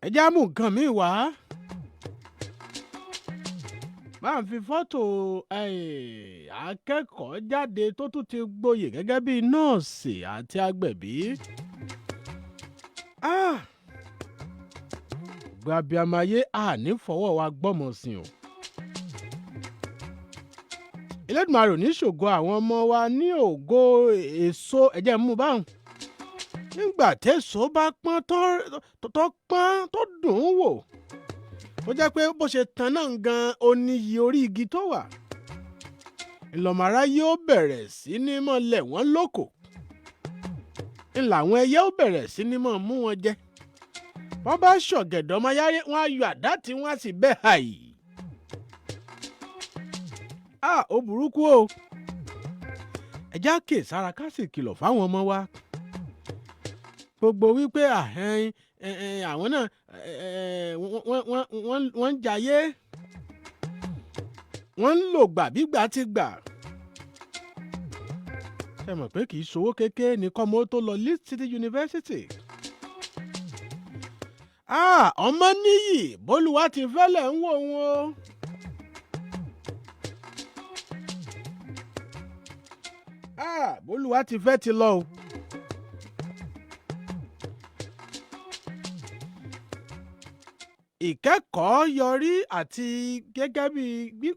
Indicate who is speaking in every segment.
Speaker 1: ẹ já mú nǹkan mi wá. máa ń fi fọ́tò akẹ́kọ̀ọ́ jáde tó tún ti gboyè gẹ́gẹ́ bí nọ́ọ̀sì àti agbẹ̀bí. Òkú Abiyamọ ayé àní fọwọ́ wa gbọ́mọ sìn o. Elédùmarè ní ṣògo àwọn ọmọ wa ní ògo èso ẹ̀jẹ̀ mú báwọn. Nígbà tẹ́sọ̀ bá pọ́n tó pọ́n tó dùn ún wò, ó jẹ́ pé bó ṣe tan náà gan oníyì orí igi tó wà. Ìlọ̀mọ̀ra yóò bẹ̀rẹ̀ sí ní mọ́ lẹ̀ wọ́n lóko. Ìlàwọn ẹyẹ ó bẹ̀rẹ̀ sí ní mọ́ mú wọn jẹ. Wọ́n bá ṣọ̀gẹ̀dọ̀ ọmọ yáyé wọn á yọ àdá tí wọ́n á sì bẹ́ hàì. Ó burúkú o. Ẹja kè sára ká sì kìlọ̀ fáwọn ọmọ wa. Gbogbo wípé àwọn náà wọ́n ń jayé. Wọ́n ń lò gbà bí gbà ti gbà. Ṣé mọ̀ pé kì í ṣowó kékeré ní kọ́mọ tó lọ Leeds City University. Ọmọ níyì Bolúwatifẹ lẹ̀ ń wò wọn. Bolúwatifẹ ti lọ o. Ìkẹ́kọ̀ọ́ yọrí àti gẹ́gẹ́ bí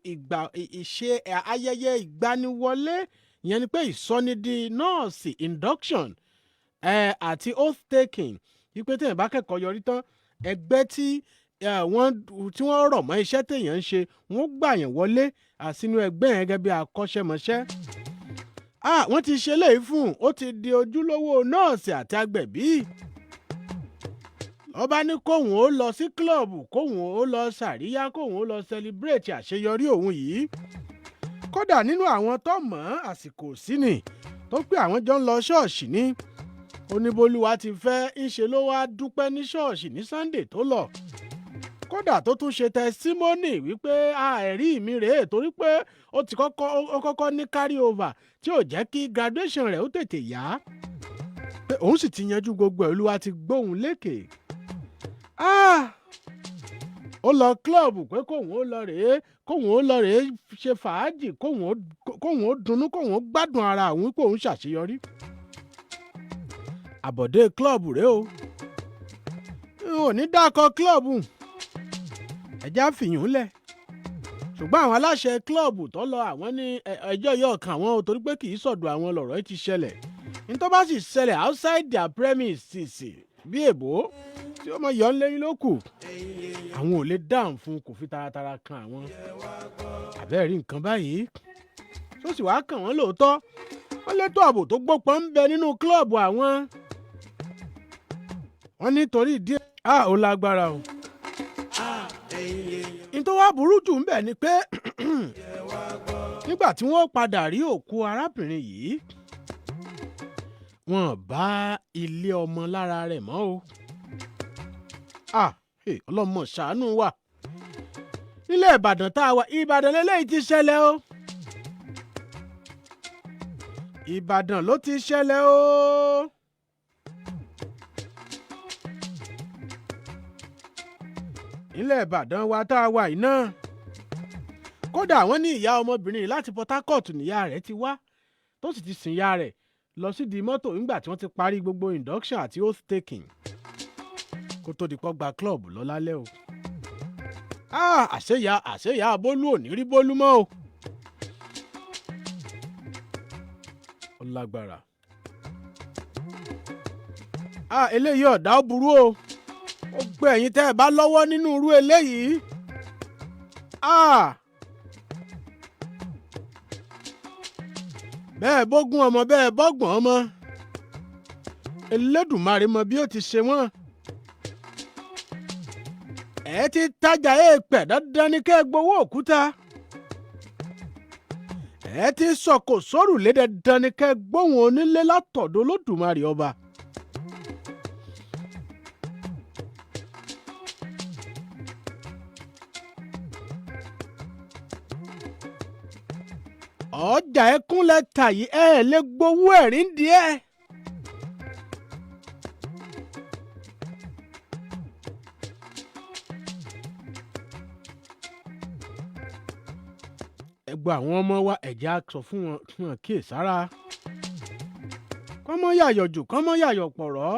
Speaker 1: ìṣe ayẹyẹ ìgbaniwọlé, ìyẹn ni pé ìsọnidi nọ́ọ̀sì induction àti oath taking. Wípé téèyàn bá kẹ́kọ̀ọ́ yọrí tán, ẹgbẹ́ tí wọ́n rọ̀ mọ́ iṣẹ́ téèyàn ń ṣe, wọ́n gbà yàn wọlé sínú ẹgbẹ́ yẹn gẹ́gẹ́ bí akọ́ṣẹ́mọṣẹ́. Wọ́n ti ṣe léyìí fún un, ó ti di ojúlówó nọ́ọ̀sì àti agbẹ̀bí. Ọba ní kóhùn ó lọ sí kílọ̀bù, kóhùn ó lọ sàríyá, kóhùn ó lọ sẹlibréètì àṣeyọrí òun yìí. Kódà nínú àwọn tó mọ̀ àsìkò sí ni tó pé àwọn jọ ń lọ ṣọ́ọ̀ṣì ní. Bolúwatifẹ ń ṣe ló wá dúpẹ́ ní ṣọ́ọ̀ṣì ní Sunday tó lọ. Kódà tó tún ṣe tẹsímọ́nì wípé ẹ̀rí mi rèé torí pé ó kọ́kọ́ ní carry over tí ò jẹ́ kí graduation rẹ̀ ó tètè yá. Pé òun sì ti yanjú gbogbo ẹ̀, Olúwa ti gbóhùn lékè. Ó lọ kílọ̀bù pé kóhùn ó lọ rèé ṣe fàájì, kóhùn ó dunnú, kóhùn ó gbádùn ara òun pé òun ṣàṣeyọrí. Àbọ̀dé kílọ̀bù rèé o. Ò ní dákọ̀ kílọ̀bù. Ẹja fìyún lẹ̀. Ṣùgbọ́n àwọn aláṣẹ kílọ̀bù tó lọ àwọn ní ẹjọ́ yóò kàn wọ́n o torí pé kì í sọ̀dọ̀ àwọn lọ̀rọ̀ yìí ti ṣẹlẹ̀. Ní tó bá sì ṣẹlẹ̀ outside their premises bí èbó tí ó mọ yọ̀ ń lẹ́yìn ló kù. Àwọn ò lè dáhùn fún, kò fi taratara kan àwọn. Àbẹ́ẹ̀ rí nǹkan báyìí. Tó sì wá kàn wọ́n lóòótọ́. Wọ́n létò ààbò tó gbópọn ń bẹ nínú kílọ̀bù àwọn. Wọ́n nítorí ìdí ó lágbára o. Nítorí wá burú jù ń bẹ ni pé nígbà tí wọ́n padà rí òkú arábìnrin yìí, wọ́n bá ilé ọmọ lára rẹ̀ mọ́ o. Ọlọ́mọ ṣàánú wa. Nílé Ìbàdàn tá a wà, Ìbàdàn lélẹ́yìí ti ṣẹlẹ̀ o. Ìbàdàn ló ti ṣẹlẹ̀ o. Nílé Ìbàdàn wa tá a wà yìí náà. Kódà wọ́n ní ìyá ọmọbìnrin láti Port Harcourt níyà rẹ̀ ti wá tó sì ti sìn ìyá rẹ̀ lọ sídìí mọ́tò nígbà tí wọ́n ti parí gbogbo induction àti oath taking kó tó di pọ́ gba club lọ lálẹ́ o. àṣeyà Bólú ò ní rí Bólú mọ́ o. Ó lágbára. Eléyìí ọ̀dà ó burú o. Ó gbé ẹ̀yin tẹ́ ẹ bá lọ́wọ́ nínú irú eléyìí. Bẹ́ẹ̀ bógún ọmọ bẹ́ẹ̀ bọ́gbọ̀n ọmọ. Elédùmarè mọ bí ó ti ṣe wọ́n. Ẹ ti tajà èèpẹ̀ dandan ní kẹ́ ẹ gbowó òkúta. Ẹ ti sọ̀kò sórùlé dandan ní kẹ́ ẹ gbóhùn onílé látọ̀dọ̀ Olódùmarè ọba. Ọjà Ìkúnlẹ tà yìí lè gbowó ẹ̀rín díẹ̀. ẹgbẹ́ àwọn ọmọ wa ẹ̀já sọ fún wọn kíyèsára kọ́mọ́ yàyọ̀ jù kọ́mọ́ yàyọ̀ pọ̀rọ́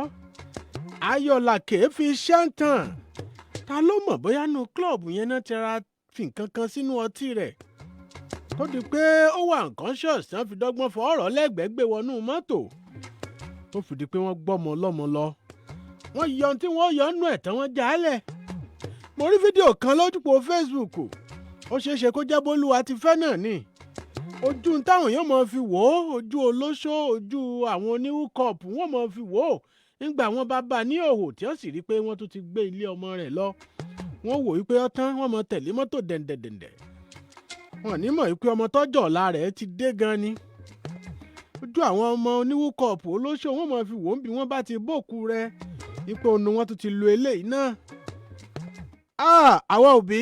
Speaker 1: ayọ̀là kèé fi ṣẹ́ǹtàn ta ló mọ̀ bóyá nu klọ́ọ̀bù yẹn náà ti ra fi nǹkan kan sínú ọtí rẹ̀ tó di pé ó wà unconscious tí wọ́n fi dọ́gbọ́n fọ ọ̀rọ̀ lẹ́gbẹ̀ẹ́ gbé wọnú mọ́tò tó fi di pé wọ́n gbọ́mọ ọlọ́mọ lọ wọ́n yọ ohun tí wọ́n yọ nú ẹ̀ tán wọ́n jálẹ̀ mo rí fídíò kan lójúpò Facebook ó ṣeé ṣe kó jẹ́ Bolúwatifẹ náà ni ojú táwọn èèyàn máa fi wò ó ojú olóṣó ojú àwọn oníwúkọ̀ọ̀pù wọ́n máa fi wò ó nígbà wọn bá bá ní òhò tí wọ́n sì rí pé wọ́n tún ti gbé ilé ọmọ rẹ̀ lọ wọ́n wò wípé ọtán wọ́n máa tẹ̀lé mọ́tò dẹ̀ndẹ̀dẹ̀ndẹ̀ wọ́n ní mọ̀ wípé ọmọ tọ́jọ́ ọ̀la rẹ̀ ti dé gan ni ojú àwọn ọmọ oníwúkọ̀ọ̀pù olóṣó wọ́n máa fi wò ó bí wọ́n bá ti bókú rẹ̀ ipò ònà wọn tún ti lo eléyìí náà. àwa òbí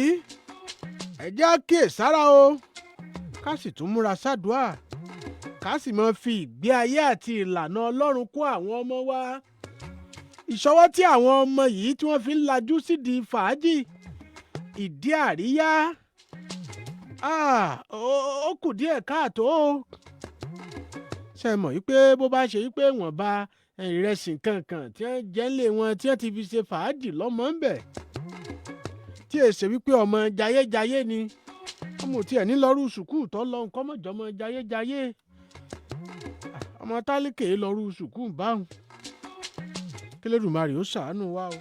Speaker 1: ẹ jẹ́ á kíyèsára o ká sì tún múra sádùá ká sì máa fi ìgbé ayé àti ìlànà Ọlọ́run kó àwọn ọmọ wa. ìṣọwọ́ tí àwọn ọmọ yìí tí wọ́n fi ń lajú sídìí fàájì ìdí àríyá ó kù díẹ̀ káàtó. ṣe mọ̀ wípé bó bá ṣe wípé wọ́n bá ìrẹsì kankan tí wọ́n jẹ́ ńlé wọn tí wọ́n ti fi ṣe fàájì lọ́mọ ń bẹ̀ tí èsè wípé ọmọ jayéjayé ni ọmọ tí ẹ̀ ní lọ́rù sùkúù tó lọ nǹkan mọ̀jọ́ ọmọ jayéjayé ọmọ tálíkè lọ́rù sùkúù báwọn k'Ẹlẹ́dùmarè ó ṣàánú wa o.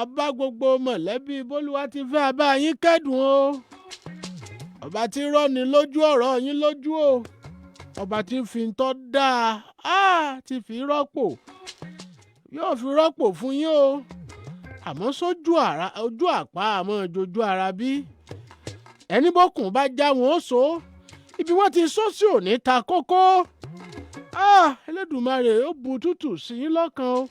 Speaker 1: àbá gbogbo mọ̀lẹ́bí Bolúwatifẹ abá yín kẹ́dùn o ọba tí rọ́ni lójú ọ̀rọ̀ yín lójú o ọba tí fi ń tọ́ dáa ti fi rọ́pò yóò fi rọ́pò fún yín o àmọ́ ojú àpá àmọ́ jojú ara bí ẹni bọ́kùn bá já wọn ó so ibi wọ́n ti sọ sí òní ta kókó. Ẹlẹ́dùmarè ó bu tútù sí yín lọ́kàn o